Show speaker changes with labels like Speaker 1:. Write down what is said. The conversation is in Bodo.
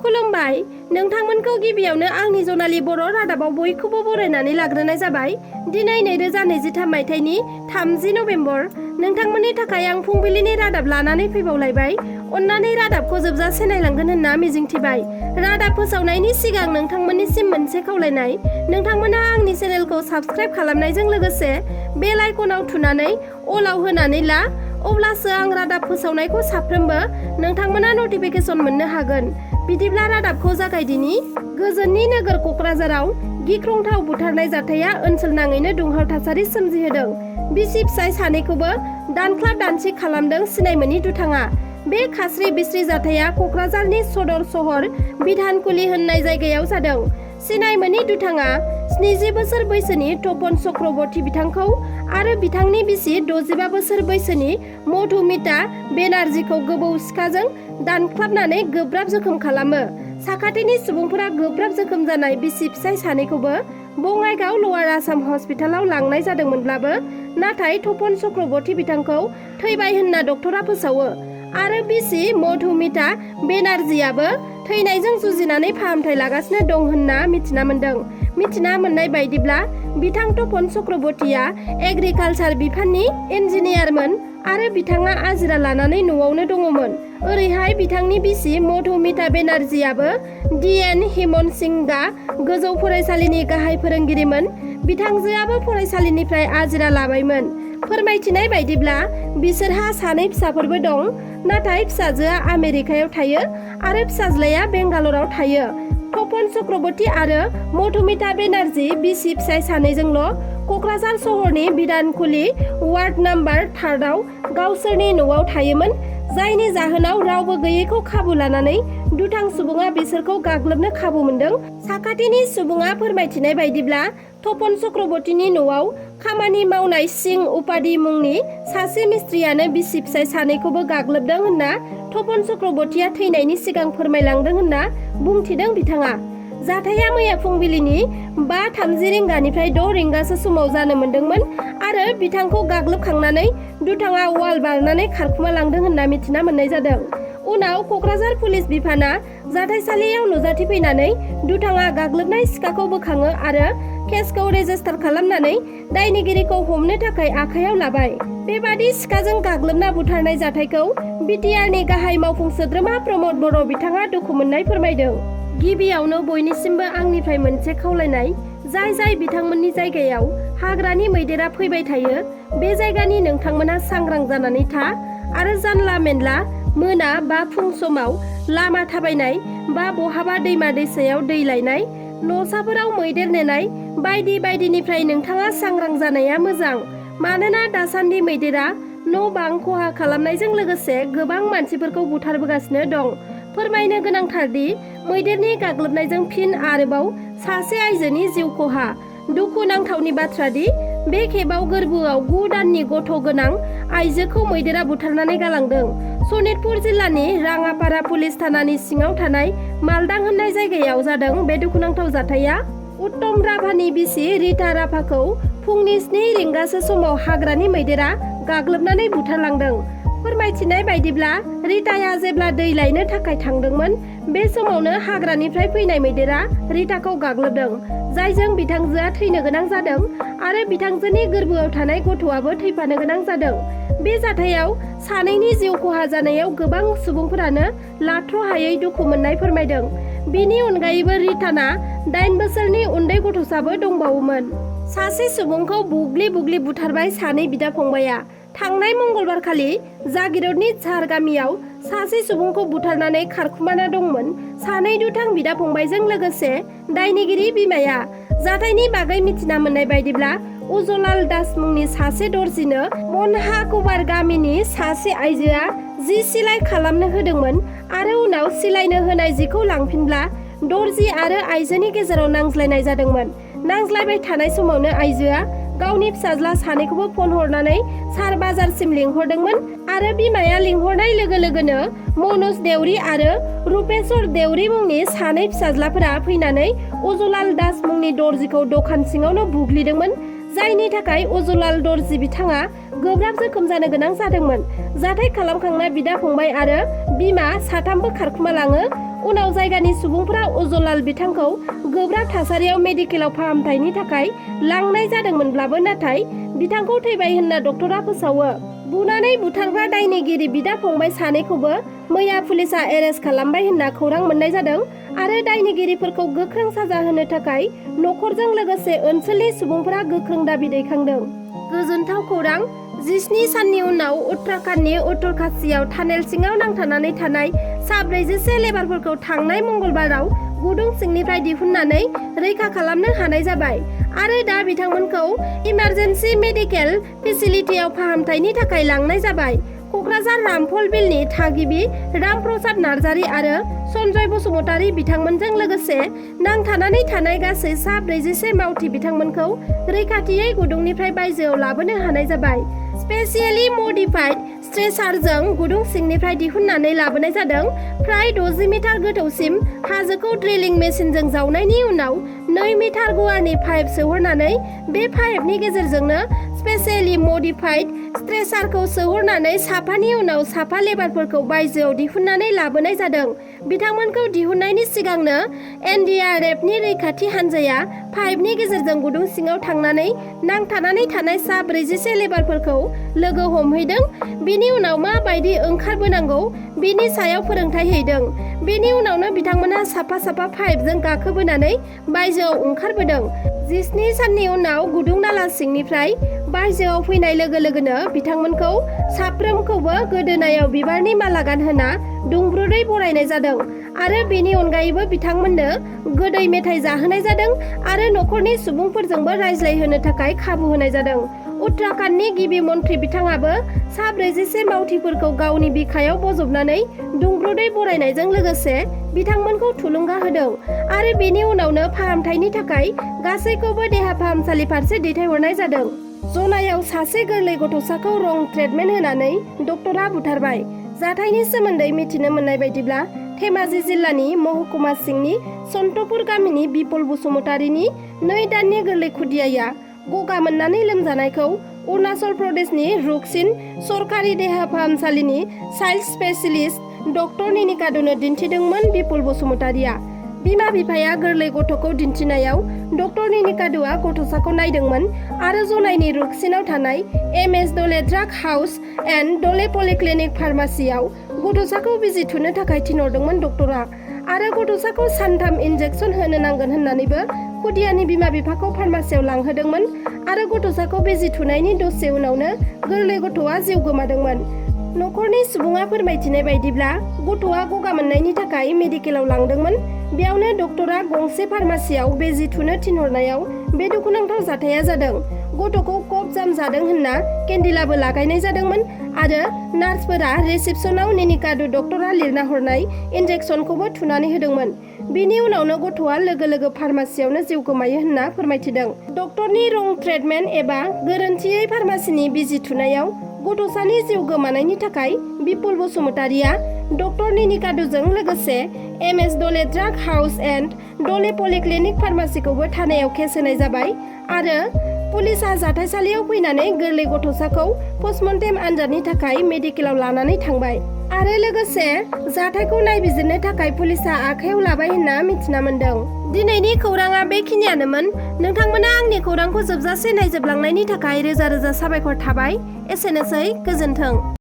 Speaker 1: खुलुमबाय नोंथांमोनखौ गिबियावनो आंनि जनालि बर' रादाबाव बयखौबो बरायनानै लाग्रोनाय जाबाय। दिनै 2023 मायथाइनि 30 नभेम्बर। नोंथांमोननि थाखाय आं फुंबिलिनि रादाब लानानै फैबावलायबाय। अन्नानै रादाबखौ जोबजासे नायलांगोन होनना मिजिंथिबाय। रादाब फोसावनायनि सिगां नोंथांमोननिसिम मोनसे खावलायनाय, नोंथांमोना आंनि चेनेलखौ साबस्क्राइब खालामनायजों लोगोसे बेल आइकनाव थुनानै अलाव होनानै ला, अब्लासो आं रादाब फोसावनायखौ साफ्रोमबो नोंथांमोना नटिफिकेसन मोननो हागोन। बिदिब्ला रादाबखौ जागायदिनि। गोजोननि नोगोर क'क्राझाराव गिख्रंथाव बुथारनाय जाथाया ओनसोल नाङैनो दुंहाव थासारि सोमजिहोदों। बिसि फिसाय सानैखौबो दानख्लाब दानसि खालामदों सिनायमोनि दुथाङा। बे खास्रि बिस्रि जाथाया क'क्राझारनि सदर सहर बिधानकुलि होननाय जायगायाव जादों। सिनायमोनि दुथाङा 70 बोसोर बैसोनि तपन चक्रवर्ती बिथांखौ आरो बिथांनि बिसि 65 बोसोर बैसोनि मधुमिता बेनार्जीखौ गोबौ सिखाजों दानख्लाबनानै गोब्राब जोखोम खालामो। साखाथिनि सुबुंफोरा गोब्राब जोखोम जानाय बिसि फिसाय सानैखौबो बङाइगाव लवार आसाम हस्पिटालाव लांनाय जादोंमोनब्लाबो नाथाय तपन चक्रवर्ती बिथांखौ थैबाय होनना डक्टरा फोसावो आरो बिसि मधुमिता बेनार्जीआबो थैनायजों जुजिनानै फाहामथाय लागासिनो दं होनना मिथिना मोनदों। मिथिना मोननाय बायदिब्ला बिथां तपन चक्रवर्तीया एग्रिकालचार बिफाननि इन्जिनियारमोन आरो बिथाङा आजिरा लानानै न'आवनो दङमोन। ओरैहाय बिथांनि बिसि मधुमिता बेनार्जीआबो DN हिमन सिंगा गोजौ फरायसालिनि गाहाय फोरोंगिरिमोन। बिथांजोआबो फरायसालिनिफ्राय आजिरा लाबायमोन। फोरमायथिनाय बायदिब्ला बिसोरहा सानै फिसाफोरबो दं, नाथाय फिसाजोआ आमेरिकायाव थायो आरो फिसाज्लाया बेंगालराव थायो। तपन चक्रवर्ती आरो मधुमिता बेनार्जी बिसि फिसाय सानैजोंल' क'क्राझार सहरनि बिधानकुलि वार्ड नाम्बार 3 आव गावसोरनि न'आव थायोमोन, जायनि जाहोनाव रावबो गैयैखौ खाबु लानानै दुथां सुबुङा बिसोरखौ गाग्लोबनो खाबु मोनदों। साखाथिनि सुबुङा फोरमायथिनाय बायदिब्ला तपन चक्रवर्तीनि न'आव खामानि मावनाय सिं उपाधि मुंनि सासे मिस्ट्रियानो बिसि फिसाय सानैखौबो गाग्लोबदों होनना तपन चक्रवर्तीया थैनायनि सिगां फोरमायलांदों होनना बुंथिदों बिथाङा। जाथाया मैया फुंबिलिनि 5:30 रिंगानिफ्राय 6 रिंगासो समाव जानो मोन्दोंमोन आरो बिथांखौ गाग्लोबखांनानै दुथाङा वाल बारनानै खारखुमा लांदों होनना मिथिना मोननाय जादों। उनाव क'क्राझार पुलिस बिफाना जाथायसालियाव नुजाथिफैनानै दुथाङा गाग्लोबनाय सिखाखौ बोखाङो आरो केसखौ रेजिस्टार खालामनानै दायनिगिरिखौ हमनो थाखाय आखायाव लाबाय। बेबादि सिखाजों गाग्लोबना बुथारनाय जाथायखौ बिटिआरनि गाहाय मावफुं सोद्रोमा प्रमद बर' बिथाङा दुखु मोननाय फोरमायदों। गिबियावनो बयनिसिमबो आंनिफ्राय मोनसे खावलायनाय, जाय बिथांमोननि जायगायाव हाग्रानि मैदेरा फैबाय थायो, बे जायगानि नोंथांमोना सांग्रां जानानै था आरो जानला मेनला मोना बा फुं समाव लामा थाबायनाय बा बहाबा दैमा दैसायाव दै लायनाय, न'साफोराव मैदेर नेनाय बायदि बायदिनिफ्राय नोंथाङा सांग्रां जानाया मोजां। मानोना दासान्दि मैदेरा न' बां खहा खालामनायजों लोगोसे गोबां मानसिफोरखौ बुथारबोगासिनो दं। फोरमायनो गोनांथार दि मैदेरनि गाग्लोबनायजों फिन आरोबाव सासे आइजोनि जिउ खहा। दुखु नांथावनि बाथ्रा दि बे खेबाव गोरबोआव 9 दाननि गथ' गोनां आइजोखौ मैदेरा बुथारनानै गालांदों। सनितपुर जिल्लानि राङापारा पुलिस थानानि सिङाव थानाय मालदां होननाय जायगायाव जादों बे दुखुनांथाव जाथाया। उत्तम राभानि बिसि रिता राभाखौ फुंनि 7 रिंगासो समाव हाग्रानि मैदेरा गाग्लोबनानै बुथारलांदों। फोरमायथिनाय बायदिब्ला रिताया जेब्ला दै लायनो थाखाय थांदोंमोन, बे समावनो हाग्रानिफ्राय फैनाय मैदेरा रिताखौ गाग्लोबदों, जायजों बिथांजोआ थैनो गोनां जादों आरो बिथांजोनि गोरबोआव थानाय गथ'आबो थैफानो गोनां जादों। बे जाथायाव सानैनि जिउ खहा जानायाव गोबां सुबुंफोरानो लाथ्र'हायै दुखु मोननाय फोरमायदों। बिनि अनगायैबो रिताना 8 बोसोरनि उन्दै गथ'साबो दंबावोमोन। सासे सुबुंखौ बुग्लि बुग्लि बुथारबाय सानै बिदा फंबाया। थांनाय मंगलबारखालि जागिरदनि झार गामियाव सासे सुबुंखौ बुथारनानै खारखुमाना दंमोन सानै दुथां बिदा फंबायजों लोगोसे दायनिगिरि बिमाया। जाथायनि बागै मिथिना मोननाय बायदिब्ला उजलाल दास मुंनि सासे दर्जिनो मनहा कुबार गामिनि सासे आइजोआ जि सिलाइ खालामनो होदोंमोन आरो उनाव सिलायनो होनाय जिखौ लांफिनब्ला दर्जि आरो आइजोनि गेजेराव नांज्लायनाय जादोंमोन। नांज्लायबाय थानाय समावनो आइजोआ गावनि फिसाज्ला सानैखौबो फन हरनानै सार बाजारसिम लिंहरदोंमोन आरो बिमाया लिंहरनाय लोगो लोगोनो मनज देउरि आरो रुपेश्वर देउरि मुंनि सानै फिसाज्लाफोरा फैनानै उजलाल दास मुंनि दर्जिखौ दखान सिङावनो बुग्लिदोंमोन, जायनि थाखाय उजलाल दर्जि बिथाङा गोब्राब जोखोम जानो गोनां जादोंमोन। जाथाय खालामखांना बिदा फंबाय आरो बिमा साथामबो खारखुमा लाङो। उनाव जायगानि सुबुंफोरा अजलाल बिथांखौ गोब्राब थासारियाव मेडिकेलाव फाहामथायनि थाखाय लांनाय जादोंमोनब्लाबो नाथाय बिथांखौ थैबाय होनना डक्टरा फोसावो। बुनानै बुथारग्रा दायनिगिरि बिदा फंबाय सानैखौबो मैया पुलिसा एरेस्ट खालामबाय होनना खौरां मोननाय जादों आरो दायनिगिरिफोरखौ गोख्रों साजा होनो थाखाय नखरजों लोगोसे ओनसोलनि सुबुंफोरा गोख्रों दाबि दैखांदों। गोजोनथाव खौरां, 17 साननि उनाव उत्तराखन्डनि उत्तरकाशीआव टानेल सिङाव नांथानानै थानाय सा 44 लेबारफोरखौ थांनाय मंगलबाराव गुदुं सिंनिफ्राय दिहुननानै रैखा खालामनो हानाय जाबाय आरो दा बिथांमोनखौ इमारजेन्सि मेडिकेल फेसिलिटियाव फाहामथायनि थाखाय लांनाय जाबाय। क'क्राझार रामफल बिलनि थागिबि रामप्रसाद नार्जारी आरो सन्जय बसुमतारी बिथांमोनजों लोगोसे नांथानानै थानाय गासै सा 41 मावथि बिथांमोनखौ रैखाथियै गुदुंनिफ्राय बायजोआव लाबोनो हानाय जाबाय। स्पेसियेलि मडिफाइड स्ट्रेचारजों गुदुं सिंनिफ्राय दिहुननानै लाबोनाय जादों। फ्राय 60 मिटार गोथौसिम हाजोखौ ड्रिलिं मेसिनजों जावनायनि उनाव 2 मिटार गुवारनि पाइप सोहरनानै बे पाइपनि गेजेरजोंनो स्पेसियेलि मडिफाइड स्ट्रेचारखौ सोहरनानै साफानि उनाव साफा लेबारफोरखौ बायजोआव दिहुननानै लाबोनाय जादों। बिथांमोनखौ दिहुननायनि सिगांनो एनडीआरएफनि रैखाथि हान्जाया पाइपनि गेजेरजों गुदुं सिङाव थांनानै नांथानानै थानाय सा 41 लेबारफोरखौ लोगो हमहैदों। बिनि उनाव माबायदि ओंखारबोनांगौ बिनि सायाव फोरोंथाय हैदों। बेनि उनावनो बिथांमोनहा साफा साफा पाइपजों गाखोबोनानै बायजोआव ओंखारबोदों। 17 साननि उनाव गुदुं नाला सिंनिफ्राय बायजोआव फैनाय लोगो लोगोनो बिथांमोनखौ साफ्रोमखौबो गोदोनायाव बिबारनि माला गानहोना दुंब्रुदै बरायनाय जादों आरो बेनि अनगायैबो बिथांमोननो गोदै मेथाइ जाहोनाय जादों आरो नखरनि सुबुंफोरजोंबो रायज्लायहोनो थाखाय खाबु होनाय जादों। उत्तराखन्डनि गिबि मन्थ्रि बिथाङाबो सा 41 मावथिफोरखौ गावनि बिखायाव बजबनानै दुंब्रुदै बरायनायजों लोगोसे बिथांमोनखौ थुलुंगा होदों आरो बेनि उनावनो फाहामथायनि थाखाय गासैखौबो देहा फाहामसालि फारसे दैथायहरनाय जादों। जनायाव सासे गोरलै गथ'साखौ रं ट्रिटमेन्ट होनानै डक्टरा बुथारबाय। जाथायनि सोमोन्दै मिथिनो मोननाय बायदिब्ला धेमाजि जिल्लानि महकुमा सिंनि सन्तपुर गामिनि बिपुल बसुमतारीनि 2 दाननि गोरलै खुदियाया गगा मोननानै लोमजानायखौ अरुणाचल प्रदेशनि रुकसिन सरकारि देहा फाहामसालिनि चाइल्ड स्पेशलिस्ट डक्टर निनिकादुनो दिन्थिदोंमोन। बिपुल बसुमतारीया बिमा बिफाया गोरलै गथ'खौ दिन्थिनायाव डक्टर निनिकादुआ गथ'साखौ नायदोंमोन आरो जनाइनि रुकसिनाव थानाय एमएस डले ड्राग हाउस एन्ड डले पलिक्लिनिक फार्मासियाव गथ'साखौ बिजि थुनो थाखाय थिनहरदोंमोन डक्टरा आरो गथ'साखौ 3 इन्जेक्सन होनो नांगोन होननानैबो खुदियानि बिमा बिफाखौ फार्मासियाव लांहोदोंमोन आरो गथ'साखौ बिजि थुनायनि दसे उनावनो गोरलै गथ'आ जिउ गोमादोंमोन। नखरनि सुबुङा फोरमायथिनाय बायदिब्ला गथ'आ गगा मोननायनि थाखाय मेडिकेलाव लांदोंमोन। बेयावनो डक्टरा गंसे फार्मासियाव बिजि थुनो थिनहरनायाव बे दुखुनांथाव जाथाया जादों। गथ'खौ कफ जाम जादों होनना केन्डिलाबो लागायनाय जादोंमोन आरो नार्सफोरा रिसेपसनाव निनिकादु डक्टरा लिरना हरनाय इन्जेक्सनखौबो थुनानै होदोंमोन। बिनि उनावनो गथ'आ लोगो लोगो फार्मासियावनो जिउ गोमायो होनना फोरमायथिदों। डक्टरनि रं ट्रिटमेन्ट एबा गोरोन्थियै फार्मासिनि बिजि थुनायाव गथ'सानि जिउ गोमानायनि थाखाय बिपुल बसुमतारीया डक्टर निनिकादुजों लोगोसे एमएस डले ड्राग हाउस एन्ड डले पलिक्लिनिक फार्मासिखौबो थानायाव केस होनाय जाबाय आरो पुलिसा जाथायसालियाव फैनानै गोरलै गथ'साखौ पस्टमर्टेम आनजादनि थाखाय मेडिकेलाव लानानै थांबाय आरो लोगोसे जाथायखौ नायबिजिरनो थाखाय पुलिसा आखायाव लाबाय होनना मिथिना मोन्दों। दिनैनि खौराङा बेखिनियानोमोन। नोंथांमोना आंनि खौरांखौ जोबजासे नायजोबलांनायनि थाखाय रोजा रोजा साबायखर थाबाय। एसेनोसै, गोजोन्थों।